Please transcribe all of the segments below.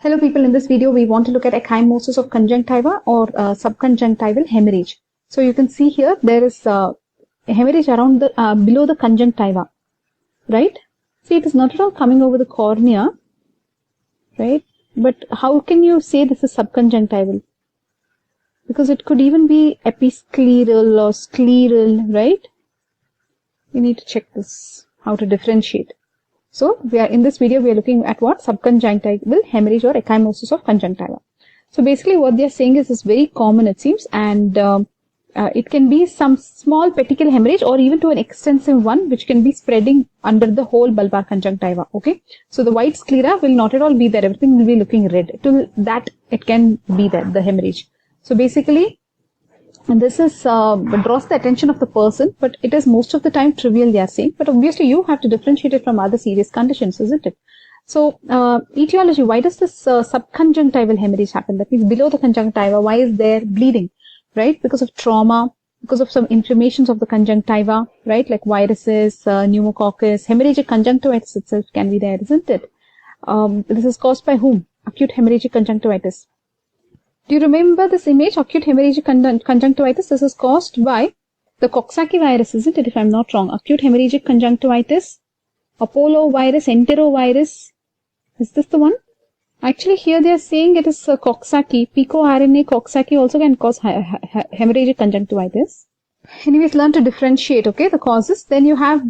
Hello people, in this video we want to look at ecchymosis of conjunctiva or subconjunctival hemorrhage. So you can see here there is a hemorrhage around the below the conjunctiva, right? See, it is not at all coming over the cornea, right? But how can you say this is subconjunctival? Because it could even be episcleral or scleral, right? We need to check this, how to differentiate. So in this video we are looking at what? Subconjunctival hemorrhage or ecchymosis of conjunctiva. So basically what they are saying is very common, it seems, and it can be some small petechial hemorrhage or even to an extensive one which can be spreading under the whole bulbar conjunctiva. Okay, so the white sclera will not at all be there, everything will be looking red. Till that it can be there, the hemorrhage. So basically, and this is draws the attention of the person, but it is most of the time trivial, they are saying. But obviously you have to differentiate it from other serious conditions, isn't it? So etiology, why does this subconjunctival hemorrhage happen? That means below the conjunctiva, why is there bleeding, right? Because of trauma, because of some inflammations of the conjunctiva, right? Like viruses, pneumococcus, hemorrhagic conjunctivitis itself can be there, isn't it? This is caused by whom? Acute hemorrhagic conjunctivitis. Do you remember this image, acute hemorrhagic conjunctivitis? This is caused by the Coxsackie virus, isn't it, if I'm not wrong? Acute hemorrhagic conjunctivitis, Apollovirus, enterovirus. Is this the one? Actually, here they are saying it is Coxsackie. PicoRNA Coxsackie also can cause hemorrhagic conjunctivitis. Anyways, learn to differentiate, okay, the causes. Then you have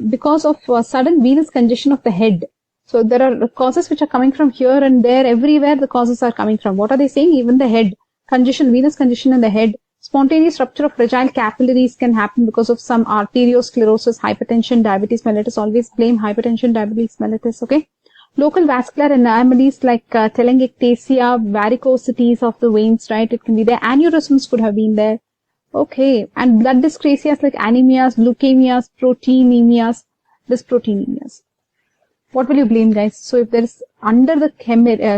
because of sudden venous congestion of the head. So there are causes which are coming from here and there, everywhere the causes are coming from. What are they saying? Even the head, congestion, venous congestion in the head, spontaneous rupture of fragile capillaries can happen because of some arteriosclerosis, hypertension, diabetes mellitus. Always blame hypertension, diabetes mellitus, okay? Local vascular anomalies like telangiectasia, varicosities of the veins, right? It can be there. Aneurysms could have been there. Okay. And blood dyscrasias like anemias, leukemias, proteinemias, dysproteinemias. What will you blame, guys? So if there is under the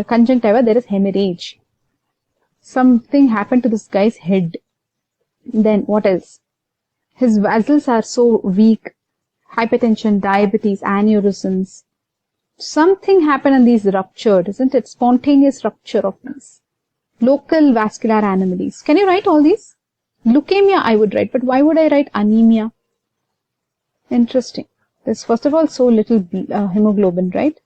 conjunctiva, there is hemorrhage. Something happened to this guy's head. Then what else? His vessels are so weak. Hypertension, diabetes, aneurysms. Something happened and these ruptured, isn't it? Spontaneous rupture of these. Local vascular anomalies. Can you write all these? Leukemia I would write, but why would I write anemia? Interesting. There's first of all so little hemoglobin, right?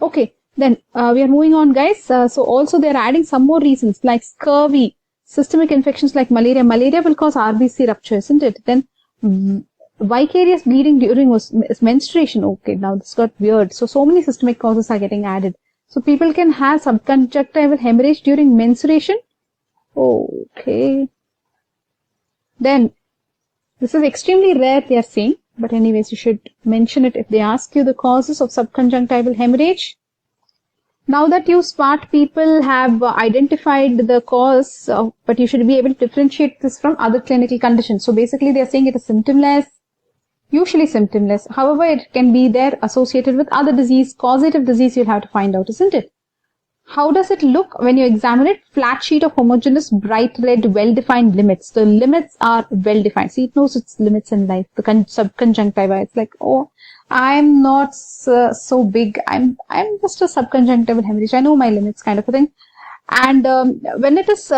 Okay, then we are moving on, guys. So also they are adding some more reasons like scurvy, systemic infections like malaria. Malaria will cause RBC rupture, isn't it? Then vicarious bleeding during menstruation. Okay, now this got weird. So many systemic causes are getting added. So people can have subconjunctival hemorrhage during menstruation. Okay. Then this is extremely rare, they are saying. But anyways, you should mention it if they ask you the causes of subconjunctival hemorrhage. Now that you smart people have identified the cause, but you should be able to differentiate this from other clinical conditions. So basically they are saying it is symptomless, usually symptomless. However, it can be there associated with other disease, causative disease you'll have to find out, isn't it? How does it look when you examine it? Flat sheet of homogeneous, bright red, well-defined limits. The limits are well-defined. See, it knows its limits in life. The subconjunctiva, it's like, oh, I'm not so big. I'm just a subconjunctival hemorrhage. I know my limits, kind of a thing. And when it is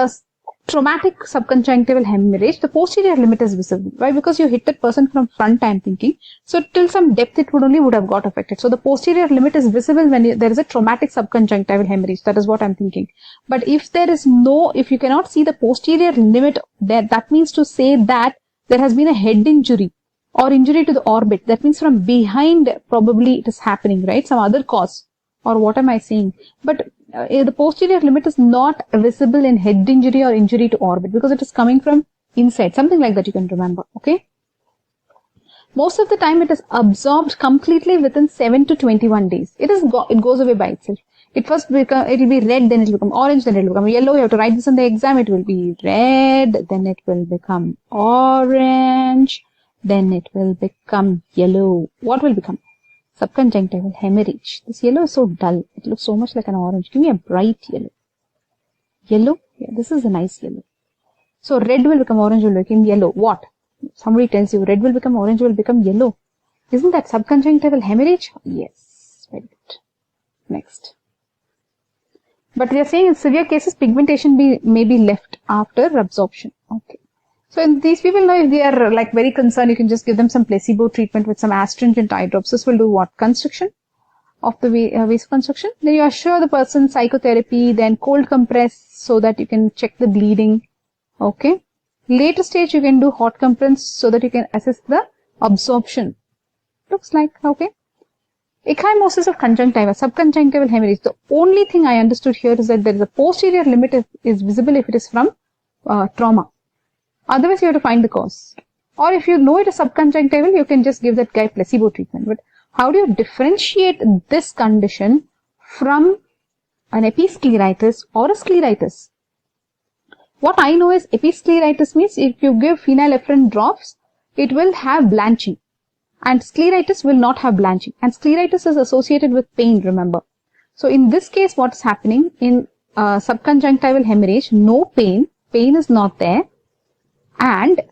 traumatic subconjunctival hemorrhage, the posterior limit is visible. Why? Because you hit that person from front, I'm thinking. So till some depth, it would have got affected. So the posterior limit is visible when there is a traumatic subconjunctival hemorrhage. That is what I'm thinking. But if if you cannot see the posterior limit, that means to say that there has been a head injury or injury to the orbit. That means from behind, probably it is happening, right? Some other cause. Or what am I saying? But the posterior limit is not visible in head injury or injury to orbit because it is coming from inside. Something like that you can remember, okay? Most of the time it is absorbed completely within 7 to 21 days. It goes away by itself. It will be red, then it will become orange, then it will become yellow. You have to write this in the exam. It will be red, then it will become orange, then it will become yellow. What will become? Subconjunctival hemorrhage. This yellow is so dull. It looks so much like an orange. Give me a bright yellow. Yellow? Yeah, this is a nice yellow. So red will become orange, will become yellow. What? Somebody tells you red will become orange, will become yellow. Isn't that subconjunctival hemorrhage? Yes. Very good. Next. But they are saying in severe cases, pigmentation may be left after absorption. Okay. So in these people, now if they are like very concerned, you can just give them some placebo treatment with some astringent eye drops. This will do what? Constriction of the vasoconstriction. Then you assure the person psychotherapy, then cold compress so that you can check the bleeding. Okay. Later stage, you can do hot compress so that you can assess the absorption. Looks like, okay. Ecchymosis of conjunctiva, subconjunctival hemorrhage. The only thing I understood here is that there is a posterior limit is visible if it is from trauma. Otherwise, you have to find the cause. Or if you know it is subconjunctival, you can just give that guy placebo treatment. But how do you differentiate this condition from an episcleritis or a scleritis? What I know is episcleritis means if you give phenylephrine drops, it will have blanching. And scleritis will not have blanching. And scleritis is associated with pain, remember. So in this case, what is happening in subconjunctival hemorrhage, no pain. Pain is not there. And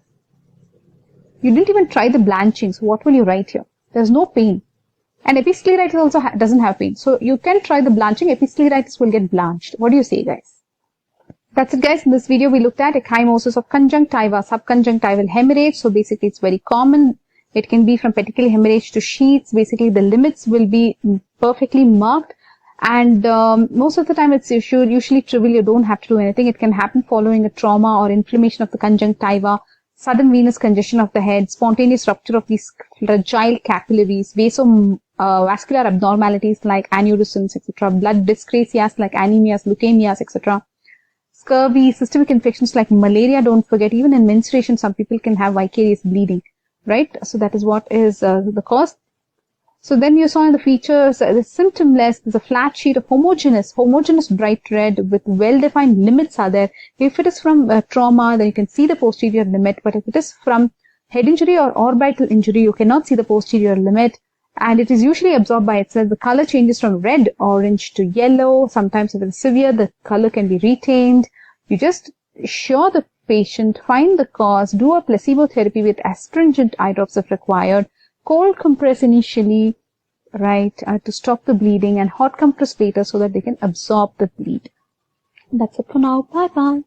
you didn't even try the blanching. So what will you write here? There's no pain. And episcleritis also doesn't have pain. So you can try the blanching. Episcleritis will get blanched. What do you say, guys? That's it, guys. In this video, we looked at ecchymosis of conjunctiva, subconjunctival hemorrhage. So basically, it's very common. It can be from petechial hemorrhage to sheaths. Basically, the limits will be perfectly marked. And most of the time, it's usually trivial. You don't have to do anything. It can happen following a trauma or inflammation of the conjunctiva, sudden venous congestion of the head, spontaneous rupture of these fragile capillaries, vascular abnormalities like aneurysms, etc., blood dyscrasias like anemias, leukemias, etc., scurvy, systemic infections like malaria. Don't forget, even in menstruation, some people can have vicarious bleeding, right? So that is what is the cause. So then you saw in the features, the symptomless, there's a flat sheet of homogeneous bright red with well-defined limits are there. If it is from trauma, then you can see the posterior limit. But if it is from head injury or orbital injury, you cannot see the posterior limit. And it is usually absorbed by itself. The color changes from red, orange to yellow. Sometimes if it is severe, the color can be retained. You just assure the patient, find the cause, do a placebo therapy with astringent eye drops if required. Cold compress initially, right, to stop the bleeding, and hot compress later so that they can absorb the bleed. That's it for now. Bye-bye.